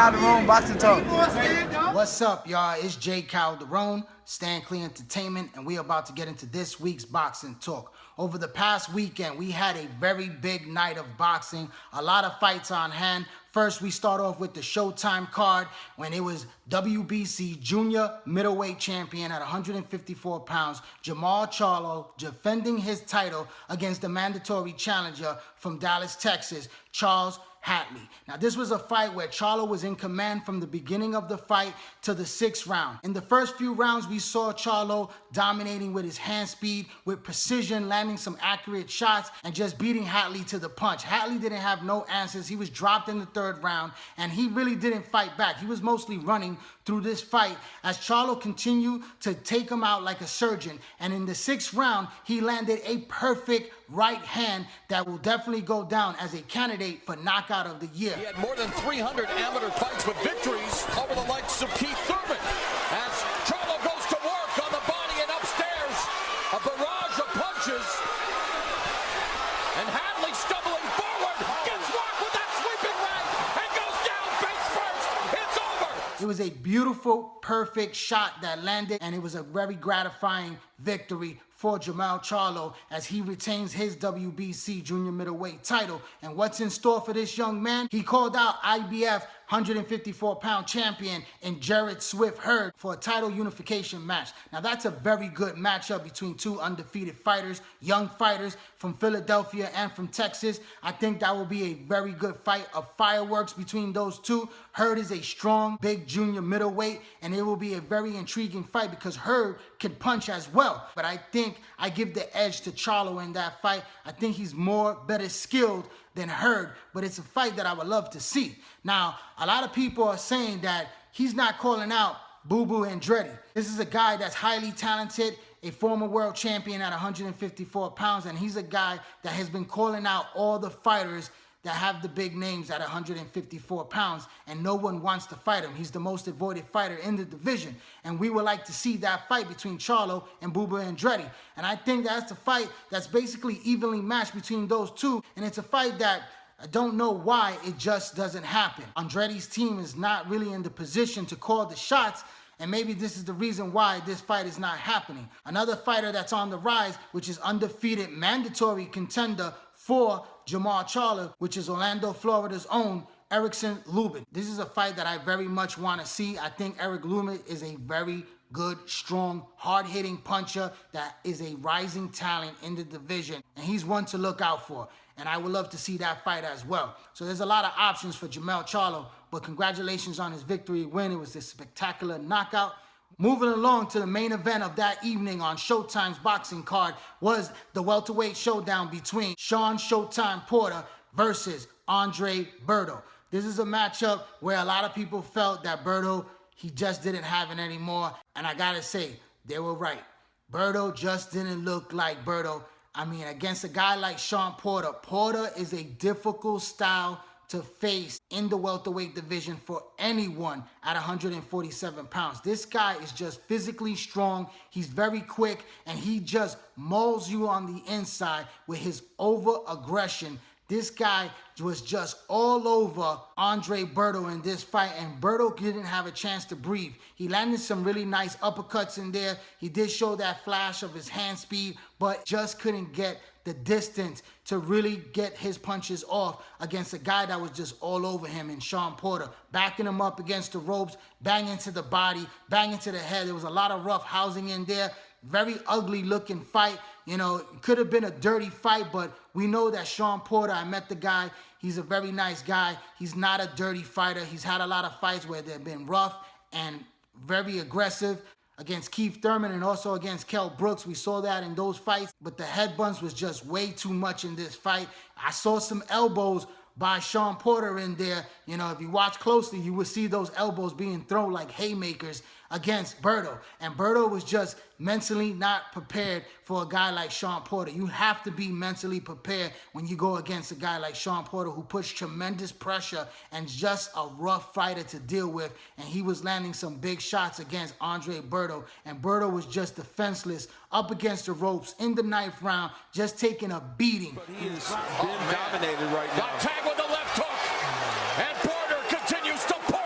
Calderon, Boxing Talk. What's up, y'all? It's Jay Calderon, Stand Clear Entertainment, and we're about to get into this week's Boxing Talk. Over the past weekend, we had a very big night of boxing, a lot of fights on hand. First, we start off with the Showtime card when it was WBC Junior Middleweight Champion at 154 pounds, Jermell Charlo, defending his title against the mandatory challenger from Dallas, Texas, Charles Hatley. Now, this was a fight where Charlo was in command from the beginning of the fight to the 6th round. In the first few rounds, we saw Charlo dominating with his hand speed, with precision, landing some accurate shots, and just beating Hatley to the punch. Hatley didn't have no answers. He was dropped in the 3rd round, and he really didn't fight back. He was mostly running through this fight as Charlo continued to take him out like a surgeon. And in the 6th round, he landed a perfect right hand that will definitely go down as a candidate for knockout of the year. He had more than 300 amateur fights with victories over the likes of Keith Thurman. As Charlo goes to work on the body and upstairs, a barrage of punches. And Hatley stumbling forward, gets rocked with that sweeping right, and goes down face first. It's over. It was a beautiful, perfect shot that landed, and it was a very gratifying victory for Jermell Charlo as he retains his WBC junior middleweight title. And what's in store for this young man? He called out IBF 154-pound champion in Jarrett Swift Hurd for a title unification match. Now, that's a very good matchup between two undefeated fighters, young fighters from Philadelphia and from Texas. I think that will be a very good fight of fireworks between those two. Hurd is a strong, big junior middleweight, and it will be a very intriguing fight because Hurd can punch as well. But I think I give the edge to Charlo in that fight. I think he's better skilled than Hurd, but it's a fight that I would love to see. Now, a lot of people are saying that he's not calling out Boo Boo Andretti. This is a guy that's highly talented, a former world champion at 154 pounds, and he's a guy that has been calling out all the fighters that have the big names at 154 pounds, and no one wants to fight him. He's the most avoided fighter in the division, and we would like to see that fight between Charlo and Boo Boo Andretti. And I think that's a fight that's basically evenly matched between those two, and it's a fight that I don't know why it just doesn't happen. Andretti's team is not really in the position to call the shots, and maybe this is the reason why this fight is not happening. Another fighter that's on the rise, which is undefeated mandatory contender for Jermell Charlo, which is Orlando, Florida's own Erickson Lubin. This is a fight that I very much want to see. I think Eric Lubin is a very good, strong, hard-hitting puncher that is a rising talent in the division, and he's one to look out for. And I would love to see that fight as well. So there's a lot of options for Jermell Charlo, but congratulations on his victory win. It was a spectacular knockout. Moving along to the main event of that evening on Showtime's boxing card was the welterweight showdown between Shawn Showtime Porter versus Andre Berto. This is a matchup where a lot of people felt that Berto, he just didn't have it anymore. And I gotta say, they were right. Berto just didn't look like Berto. I mean, against a guy like Shawn Porter, Porter is a difficult style to face in the welterweight division for anyone at 147 pounds. This guy is just physically strong. He's very quick, and he just mauls you on the inside with his over-aggression. This guy was just all over Andre Berto in this fight, and Berto didn't have a chance to breathe. He landed some really nice uppercuts in there. He did show that flash of his hand speed, but just couldn't get the distance to really get his punches off against a guy that was just all over him in Shawn Porter, backing him up against the ropes, banging to the body, banging to the head. There was a lot of rough housing in there. Very ugly looking fight. You know, it could have been a dirty fight, but we know that Shawn Porter, I met the guy. He's a very nice guy. He's not a dirty fighter. He's had a lot of fights where they've been rough and very aggressive against Keith Thurman and also against Kell Brooks. We saw that in those fights, but the headbutts was just way too much in this fight. I saw some elbows by Shawn Porter in there. You know, if you watch closely, you would see those elbows being thrown like haymakers against Berto. And Berto was just mentally not prepared for a guy like Shawn Porter. You have to be mentally prepared when you go against a guy like Shawn Porter who puts tremendous pressure and just a rough fighter to deal with. And he was landing some big shots against Andre Berto. And Berto was just defenseless up against the ropes in the 9th round, just taking a beating. But he is being dominated right now. Got tagged with the left hook. And Porter continues to pour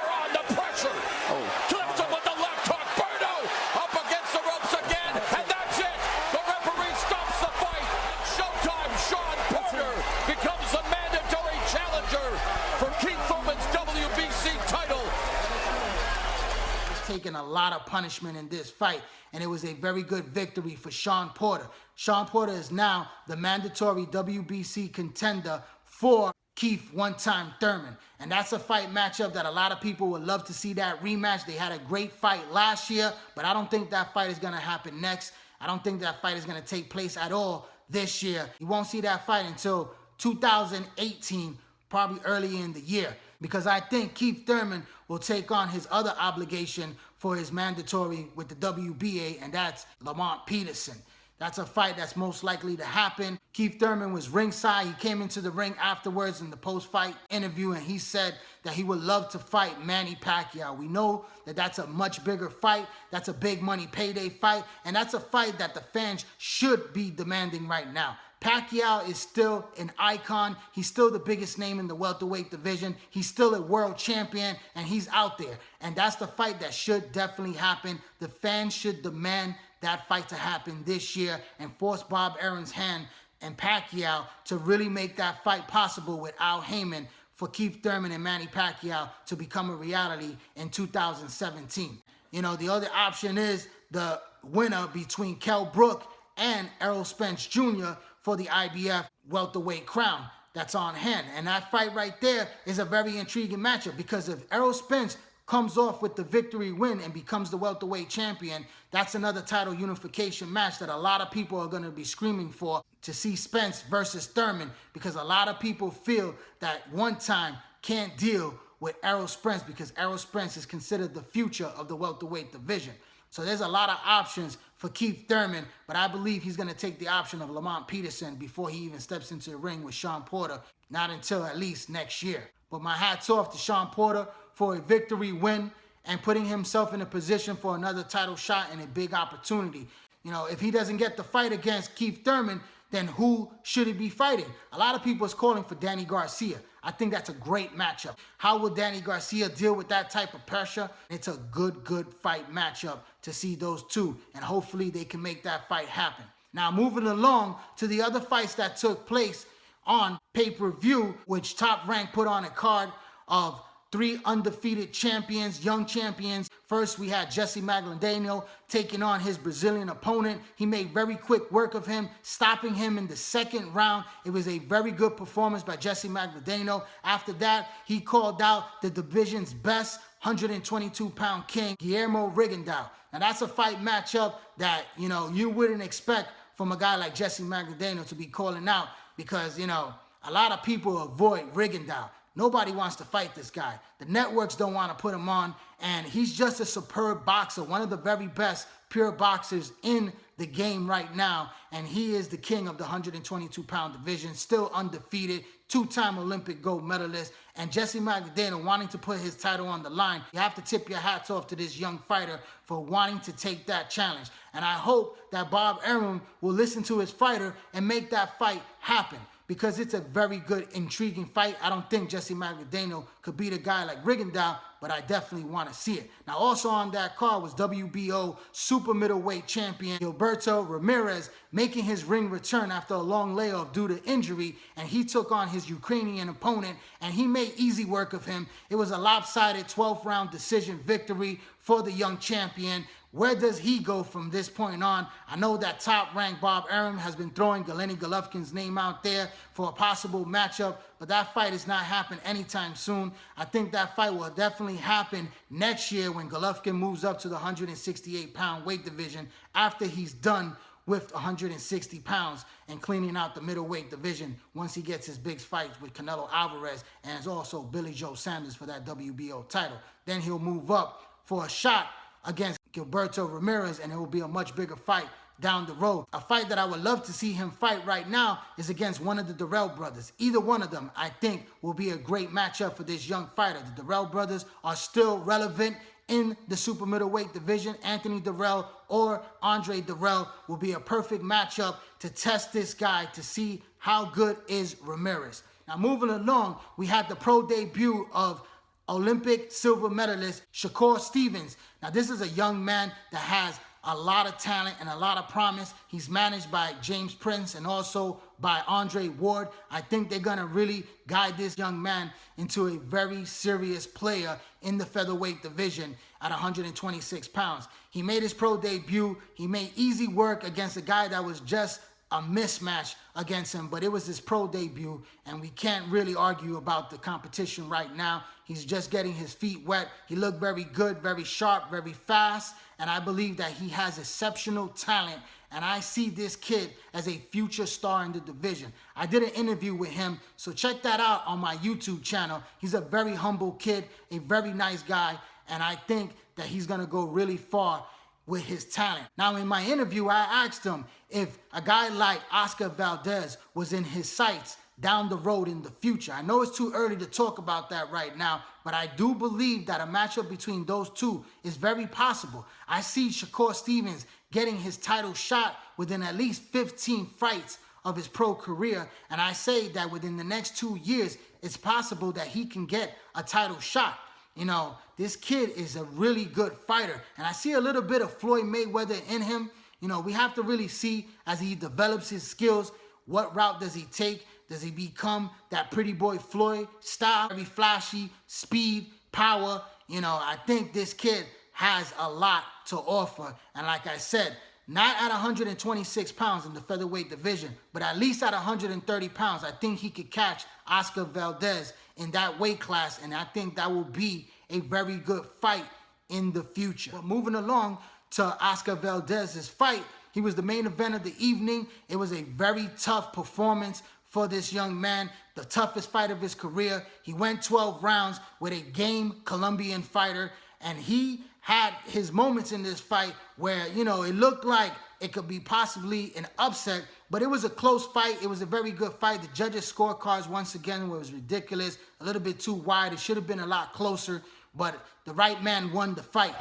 lot of punishment in this fight, and it was a very good victory for Shawn Porter. Shawn Porter is now the mandatory WBC contender for Keith one-time Thurman. And that's a fight matchup that a lot of people would love to see that rematch. They had a great fight last year, but I don't think that fight is going to happen next. I don't think that fight is going to take place at all this year. You won't see that fight until 2018, probably early in the year, because I think Keith Thurman will take on his other obligation for his mandatory with the WBA, and that's Lamont Peterson. That's a fight that's most likely to happen. Keith Thurman was ringside. He came into the ring afterwards in the post-fight interview, and he said that he would love to fight Manny Pacquiao. We know that that's a much bigger fight. That's a big money payday fight, and that's a fight that the fans should be demanding right now. Pacquiao is still an icon. He's still the biggest name in the welterweight division. He's still a world champion, and he's out there. And that's the fight that should definitely happen. The fans should demand that fight to happen this year and force Bob Arum's hand and Pacquiao to really make that fight possible with Al Heyman for Keith Thurman and Manny Pacquiao to become a reality in 2017. You know, the other option is the winner between Kell Brook and Errol Spence Jr. for the IBF welterweight crown that's on hand. And that fight right there is a very intriguing matchup, because if Errol Spence comes off with the victory win and becomes the welterweight champion, that's another title unification match that a lot of people are going to be screaming for, to see Spence versus Thurman, because a lot of people feel that one time can't deal with Errol Spence, because Errol Spence is considered the future of the welterweight division. So there's a lot of options for Keith Thurman, but I believe he's going to take the option of Lamont Peterson before he even steps into the ring with Shawn Porter, not until at least next year. But my hat's off to Shawn Porter for a victory win and putting himself in a position for another title shot and a big opportunity. You know, if he doesn't get the fight against Keith Thurman, then who should he be fighting? A lot of people is calling for Danny Garcia. I think that's a great matchup. How will Danny Garcia deal with that type of pressure? It's a good fight matchup to see those two, and hopefully they can make that fight happen. Now, moving along to the other fights that took place on pay-per-view, which Top Rank put on a card of 3 undefeated champions, young champions. First, we had Jesse Magdaleno taking on his Brazilian opponent. He made very quick work of him, stopping him in the second round. It was a very good performance by Jesse Magdaleno. After that, he called out the division's best 122-pound king, Guillermo Rigondeaux. Now, that's a fight matchup that, you know, you wouldn't expect from a guy like Jesse Magdaleno to be calling out, because, you know, a lot of people avoid Rigondeaux. Nobody wants to fight this guy. The networks don't want to put him on, and he's just a superb boxer, one of the very best pure boxers in the game right now, and he is the king of the 122-pound division, still undefeated, 2-time Olympic gold medalist, and Jesse Magdaleno wanting to put his title on the line. You have to tip your hats off to this young fighter for wanting to take that challenge, and I hope that Bob Arum will listen to his fighter and make that fight happen, because it's a very good, intriguing fight. I don't think Jesse Magdaleno could beat a guy like Rigondeaux, but I definitely want to see it. Now, also on that card was WBO super middleweight champion Gilberto Ramirez making his ring return after a long layoff due to injury, and he took on his Ukrainian opponent, and he made easy work of him. It was a lopsided 12th-round decision victory for the young champion. Where does he go from this point on? I know that top-ranked Bob Arum has been throwing Gennady Golovkin's name out there for a possible matchup, but that fight is not happening anytime soon. I think that fight will definitely happen next year when Golovkin moves up to the 168-pound weight division after he's done with 160 pounds and cleaning out the middleweight division once he gets his big fights with Canelo Alvarez and also Billy Joe Sanders for that WBO title. Then he'll move up for a shot against Gilberto Ramirez, and it will be a much bigger fight down the road. A fight that I would love to see him fight right now is against one of the Durrell brothers. Either one of them, I think, will be a great matchup for this young fighter. The Durrell brothers are still relevant in the super middleweight division. Anthony Durrell or Andre Durrell will be a perfect matchup to test this guy to see how good is Ramirez. Now, moving along, we had the pro debut of Olympic silver medalist Shakur Stevenson. Now, this is a young man that has a lot of talent and a lot of promise. He's managed by James Prince and also by Andre Ward. I think they're going to really guide this young man into a very serious player in the featherweight division at 126 pounds. He made his pro debut. He made easy work against a guy that was just a mismatch against him, but it was his pro debut, and we can't really argue about the competition right now. He's just getting his feet wet. He looked very good, very sharp, very fast, and I believe that he has exceptional talent, and I see this kid as a future star in the division. I did an interview with him, so check that out on my YouTube channel. He's a very humble kid, a very nice guy, and I think that he's going to go really far with his talent. Now, in my interview, I asked him if a guy like Oscar Valdez was in his sights down the road in the future. I know it's too early to talk about that right now, but I do believe that a matchup between those two is very possible. I see Shakur Stevens getting his title shot within at least 15 fights of his pro career, and I say that within the next 2 years, it's possible that he can get a title shot. You know, this kid is a really good fighter, and I see a little bit of Floyd Mayweather in him. You know, we have to really see as he develops his skills, what route does he take? Does he become that pretty boy Floyd style? Very flashy, speed, power. You know, I think this kid has a lot to offer. And like I said, not at 126 pounds in the featherweight division, but at least at 130 pounds, I think he could catch Oscar Valdez in that weight class, and I think that will be a very good fight in the future. But moving along to Oscar Valdez's fight, he was the main event of the evening. It was a very tough performance for this young man, the toughest fight of his career. He went 12 rounds with a game Colombian fighter, and he had his moments in this fight where, you know, it looked like it could be possibly an upset, but it was a close fight. It was a very good fight. The judges' scorecards, once again, was ridiculous, a little bit too wide. It should have been a lot closer, but the right man won the fight.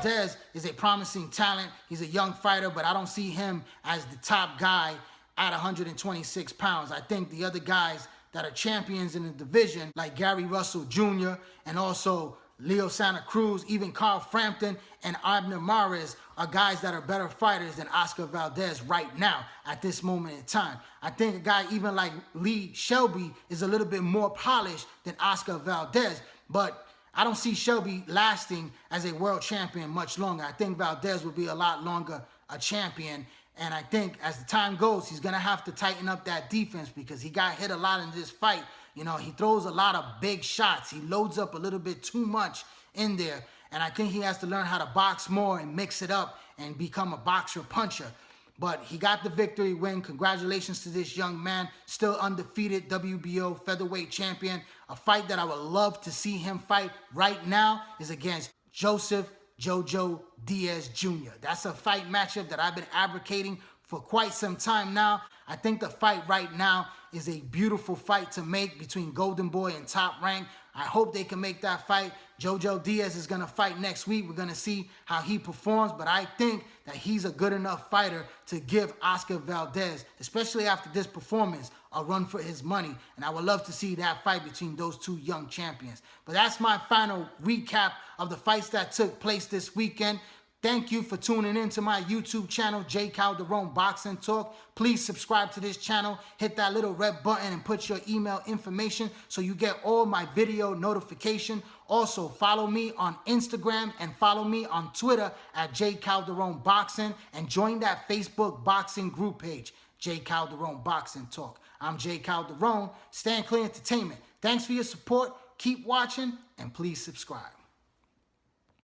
Valdez is a promising talent. He's a young fighter, but I don't see him as the top guy at 126 pounds. I think the other guys that are champions in the division, like Gary Russell Jr. and also Leo Santa Cruz, even Carl Frampton and Abner Mares are guys that are better fighters than Oscar Valdez right now at this moment in time. I think a guy even like Lee Shelby is a little bit more polished than Oscar Valdez, but I don't see Shelby lasting as a world champion much longer. I think Valdez will be a lot longer a champion, and I think as the time goes, he's going to have to tighten up that defense because he got hit a lot in this fight. You know, he throws a lot of big shots. He loads up a little bit too much in there, and I think he has to learn how to box more and mix it up and become a boxer puncher. But he got the victory win. Congratulations to this young man, still undefeated WBO featherweight champion. A fight that I would love to see him fight right now is against Joseph Jojo Diaz Jr. That's a fight matchup that I've been advocating for quite some time now. I think the fight right now is a beautiful fight to make between Golden Boy and Top Rank. I hope they can make that fight. Jojo Diaz is going to fight next week. We're going to see how he performs, but I think that he's a good enough fighter to give Oscar Valdez, especially after this performance, a run for his money. And I would love to see that fight between those two young champions. But that's my final recap of the fights that took place this weekend. Thank you for tuning in to my YouTube channel, J. Calderon Boxing Talk. Please subscribe to this channel, hit that little red button and put your email information so you get all my video notification. Also, follow me on Instagram and follow me on Twitter at J. Calderon Boxing and join that Facebook boxing group page, J. Calderon Boxing Talk. I'm J. Calderon, Stand Clear Entertainment. Thanks for your support. Keep watching and please subscribe.